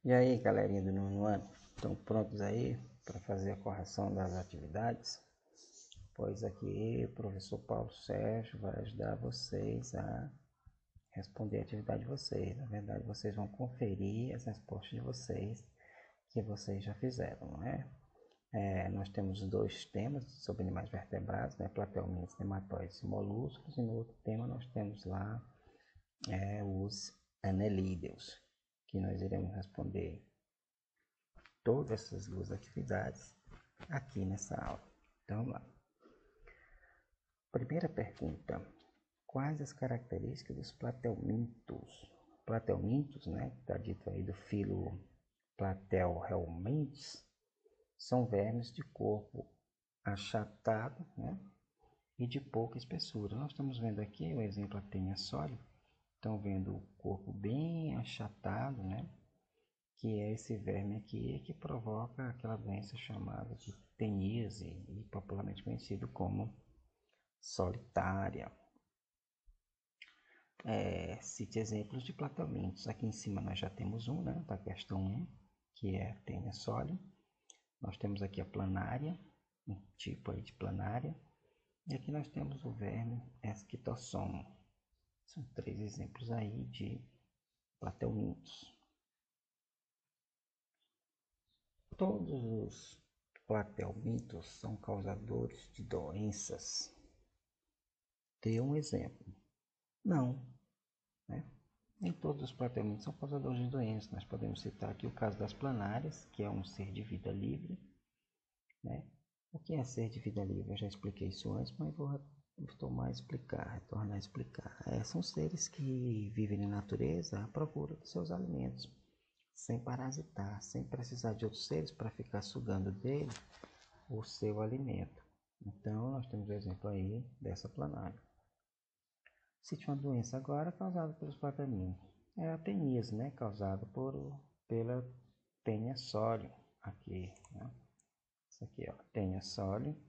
E aí, galerinha do nono ano, estão prontos aí para fazer a correção das atividades? Pois aqui o professor Paulo Sérgio vai ajudar vocês a responder a atividade de vocês. Na verdade, vocês vão conferir as respostas de vocês que vocês já fizeram, não é? Nós temos dois temas sobre animais vertebrados, né? Platelmintos, nematóides e moluscos, e no outro tema nós temos lá os anelídeos, que nós iremos responder todas essas duas atividades aqui nessa aula. Então vamos lá. Primeira pergunta: quais as características dos platelmintos? Platelmintos, né, que está dito aí do filo Platelhelminths, são vermes de corpo achatado, né, e de pouca espessura. Nós estamos vendo aqui o exemplo da tênia sólida. Estão vendo o corpo bem achatado, né, que é esse verme aqui que provoca aquela doença chamada de teníase e popularmente conhecido como solitária. Cite exemplos de platelmintos. Aqui em cima nós já temos um, né, da questão 1, que é a tênia sólida. Nós temos aqui a planária, um tipo aí de planária. E aqui nós temos o verme Esquitosoma. São três exemplos aí de platelmintos. Todos os platelmintos são causadores de doenças. Dê um exemplo. Não, né? Nem todos os platelmintos são causadores de doenças. Nós podemos citar aqui o caso das planárias, que é um ser de vida livre, né? O que é ser de vida livre? Eu já expliquei isso antes, mas vou retornar a explicar. São seres que vivem na natureza à procura dos seus alimentos, sem parasitar, sem precisar de outros seres para ficar sugando dele o seu alimento. Então, nós temos o exemplo aí dessa planária. Cite uma doença agora causada pelos platelmintos. É a teníase, né? Causada pela tênia sólida. Aqui, né? Isso aqui, ó, tênia sólida,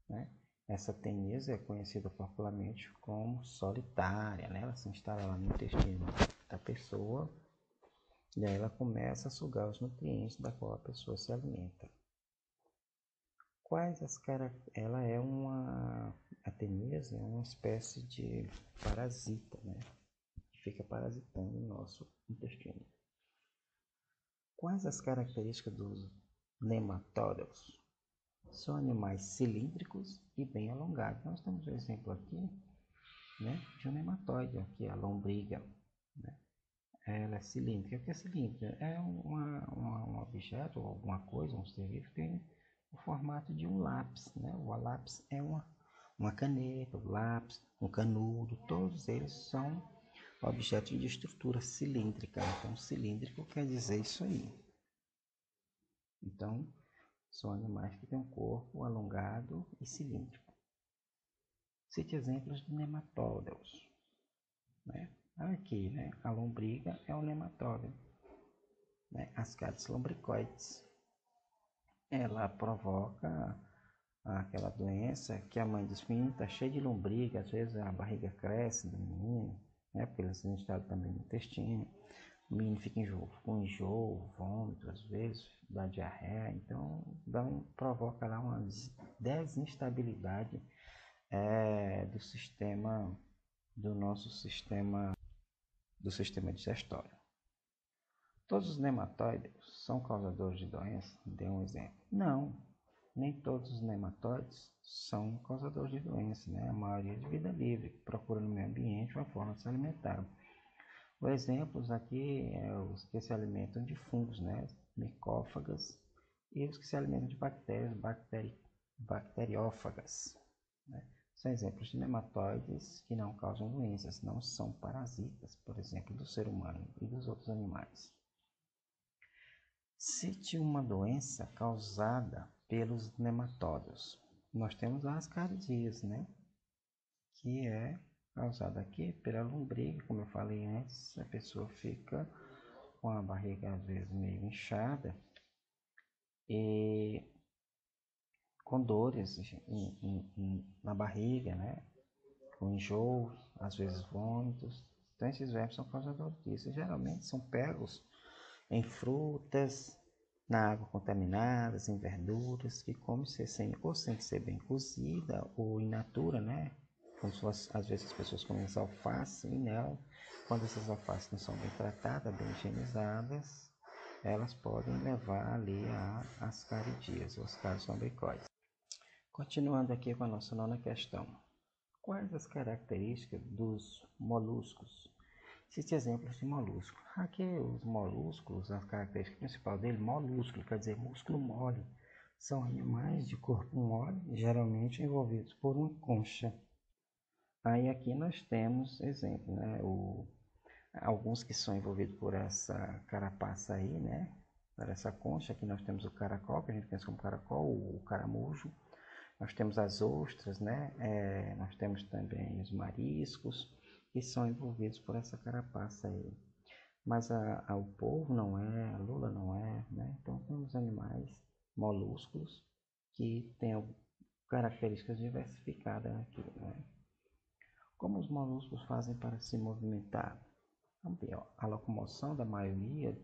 né? Essa teníase é conhecida popularmente como solitária, né? Ela se instala lá no intestino da pessoa e aí ela começa a sugar os nutrientes da qual a pessoa se alimenta. Quais as características? Ela é a teníase é uma espécie de parasita, né? Que fica parasitando o nosso intestino. Quais as características dos nematóides? São animais cilíndricos e bem alongados. Nós temos um exemplo aqui, né, de um nematóide, aqui a lombriga, né? Ela é cilíndrica. O que é cilíndrica? É um objeto ou alguma coisa, um ser vivo que tem o formato de um lápis, né? O lápis é uma caneta, o lápis, um canudo, todos eles são objetos de estrutura cilíndrica. Então, cilíndrico quer dizer isso aí. Então, são animais que têm um corpo alongado e cilíndrico. Cite exemplos de nematóides, né? Aqui, né? A lombriga é um nematóide, né? Ascaris lombricoides. Ela provoca aquela doença que a mãe dos meninos está cheia de lombriga, às vezes a barriga cresce do menino, né? Porque eles estão instalados também no intestino. O menino fica com enjoo, vômito, às vezes dá diarreia, então provoca lá uma desinstabilidade do nosso sistema digestório. Todos os nematóides são causadores de doença? Dê um exemplo. Não, nem todos os nematóides são causadores de doença, né? A maioria é de vida livre, que procura no meio ambiente uma forma de se alimentar. Os exemplos aqui é os que se alimentam de fungos, né? Micófagas, e os que se alimentam de bactérias, bacteriófagas, né? São exemplos de nematóides que não causam doenças, não são parasitas, por exemplo, do ser humano e dos outros animais. Cite uma doença causada pelos nematóides. Nós temos a ascaridíase, né? Que é causada aqui pela lombriga, como eu falei antes. A pessoa fica com a barriga às vezes meio inchada e com dores na barriga, né? Com enjoo, às vezes vômitos. Então esses vermes são causadores disso. Geralmente são pegos em frutas, na água contaminadas, em verduras, que come ser sem ser bem cozida ou in natura, né? Como às vezes as pessoas comem essa alface e nela, quando essas alfaces não são bem tratadas, bem higienizadas, elas podem levar ali a ascaridias, ou ascaris lumbricoides. Continuando aqui com a nossa nona questão. Quais as características dos moluscos? Existem exemplos de molusco. Aqui os moluscos, a característica principal dele, molúsculo, quer dizer músculo mole. São animais de corpo mole, geralmente envolvidos por uma concha. Aí aqui nós temos exemplo, né? Alguns que são envolvidos por essa carapaça aí, né? Por essa concha. Aqui nós temos o caracol, que a gente pensa como caracol, o caramujo. Nós temos as ostras, né? Nós temos também os mariscos, que são envolvidos por essa carapaça aí. Mas o polvo não é, a lula não é, né? Então temos animais molúsculos que têm características diversificadas aqui, né? Como os moluscos fazem para se movimentar? A locomoção da maioria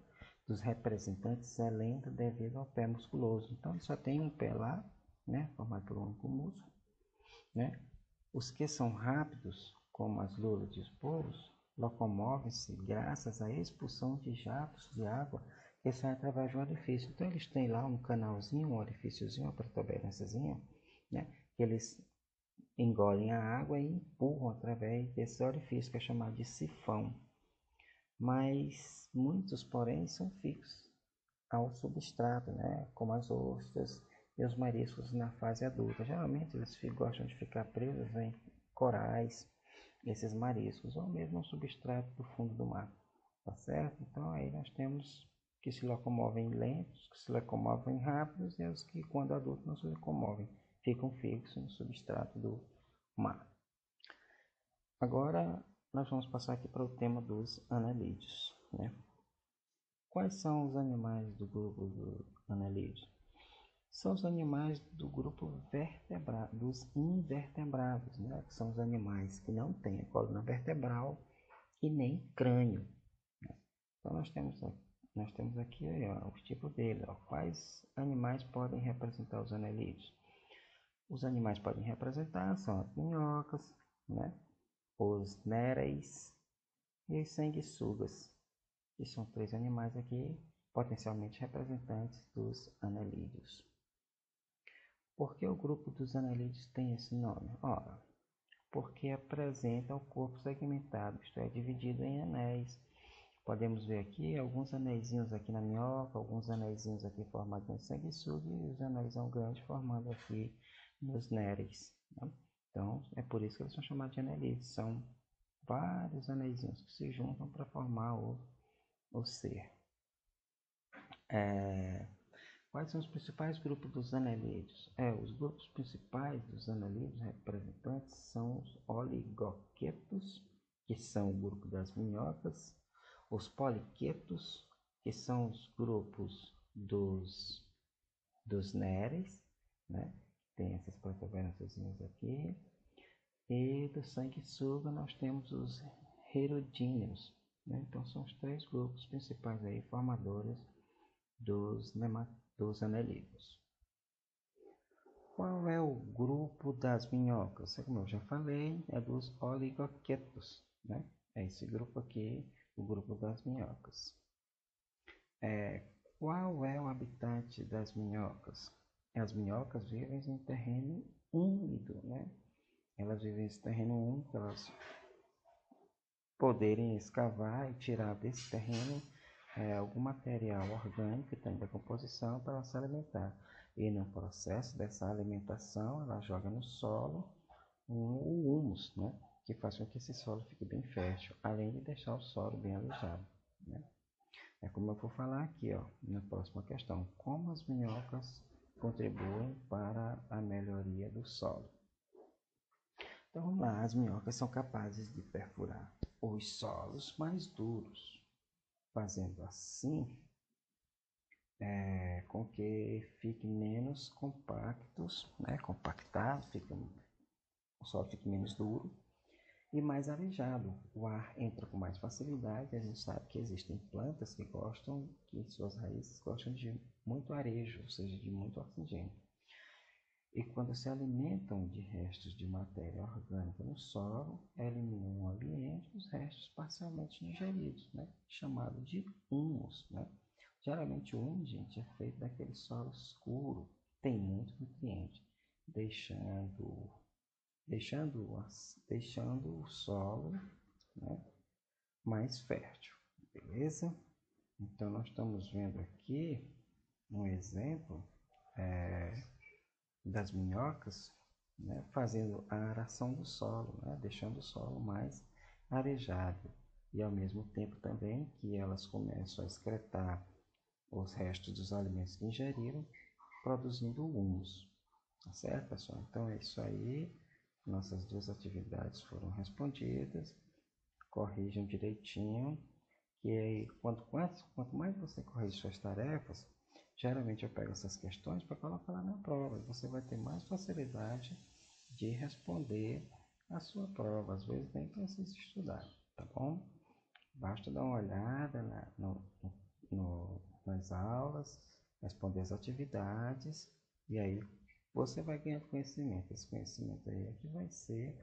dos representantes é lenta devido ao pé musculoso. Então ele só tem um pé lá, né? Formado por um único músculo, né? Os que são rápidos, como as lulas e os polvos, locomovem-se graças à expulsão de jatos de água que saem através de um orifício. Então eles têm lá um canalzinho, um orifíciozinho, uma protuberânciazinha, né? Que eles engolem a água e empurram através desse orifício, que é chamado de sifão. Mas muitos, porém, são fixos ao substrato, né? Como as ostras e os mariscos na fase adulta. Geralmente eles gostam de ficar presos em corais, esses mariscos, ou mesmo no substrato do fundo do mar, tá certo? Então aí nós temos que se locomovem lentos, que se locomovem rápidos, e os que quando adultos não se locomovem, ficam fixos no substrato do mar. Agora nós vamos passar aqui para o tema dos anelídeos, né? Quais são os animais do grupo dos anelídeos? São os animais do grupo dos invertebrados, né? Que são os animais que não têm a coluna vertebral e nem crânio, né? Então nós temos aqui ó, os tipos deles. Ó. Quais animais podem representar os anelídeos? Os animais podem representar são as minhocas, né? Os néreis e os sanguessugas, que são 3 animais aqui potencialmente representantes dos anelídeos. Por que o grupo dos anelídeos tem esse nome? Ora, porque apresenta o corpo segmentado, isto é, dividido em anéis. Podemos ver aqui alguns anéisinhos aqui na minhoca, alguns anéisinhos aqui formados no sanguessuga e os anéis grandes formando aqui nos néreis, né? Então, é por isso que eles são chamados de anelídeos. São vários anéisinhos que se juntam para formar o ser. Quais são os principais grupos dos anelídeos? Os grupos principais dos anelídeos representantes são os oligoquetos, que são o grupo das minhocas, os poliquetos, que são os grupos dos néreis, né? Tem essas protuberâncias aqui. E do sanguessuga nós temos os herodíneos, né? Então são os 3 grupos principais aí formadores dos anelídeos. Qual é o grupo das minhocas? Como eu já falei, é dos oligoquetos, né? É esse grupo aqui, o grupo das minhocas. Qual é o habitat das minhocas? As minhocas vivem em terreno úmido, né? Elas vivem nesse terreno úmido, elas poderem escavar e tirar desse terreno algum material orgânico que está em decomposição para se alimentar. E no processo dessa alimentação, ela joga no solo o humus, né? Que faz com que esse solo fique bem fértil, além de deixar o solo bem alejado, né? É como eu vou falar aqui, ó, na próxima questão. Como as minhocas contribuem para a melhoria do solo? Então vamos lá, as minhocas são capazes de perfurar os solos mais duros, fazendo assim com que fiquem menos compactos, né? Compactado, o solo fique menos duro, e mais arejado. O ar entra com mais facilidade. A gente sabe que existem plantas que gostam, que suas raízes gostam de muito arejo, ou seja, de muito oxigênio. E quando se alimentam de restos de matéria orgânica no solo, eliminam o ambiente os restos parcialmente digeridos, né? Chamado de humus, né? Geralmente o humus, gente, é feito daquele solo escuro, tem muito nutriente, deixando, deixando o solo, né, mais fértil, beleza? Então nós estamos vendo aqui um exemplo das minhocas, né, fazendo a aração do solo, né, deixando o solo mais arejado. E ao mesmo tempo também que elas começam a excretar os restos dos alimentos que ingeriram, produzindo humus. Tá certo, pessoal? Então é isso aí. Nossas duas atividades foram respondidas. Corrijam direitinho. Que aí, quanto mais você corrige suas tarefas, geralmente eu pego essas questões para colocar lá na prova. E você vai ter mais facilidade de responder a sua prova. Às vezes nem precisa estudar, tá bom? Basta dar uma olhada nas aulas, responder as atividades e aí você vai ganhando conhecimento. Esse conhecimento aí é que vai ser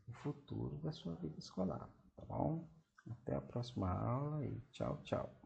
o futuro da sua vida escolar, tá bom? Até a próxima aula e tchau, tchau.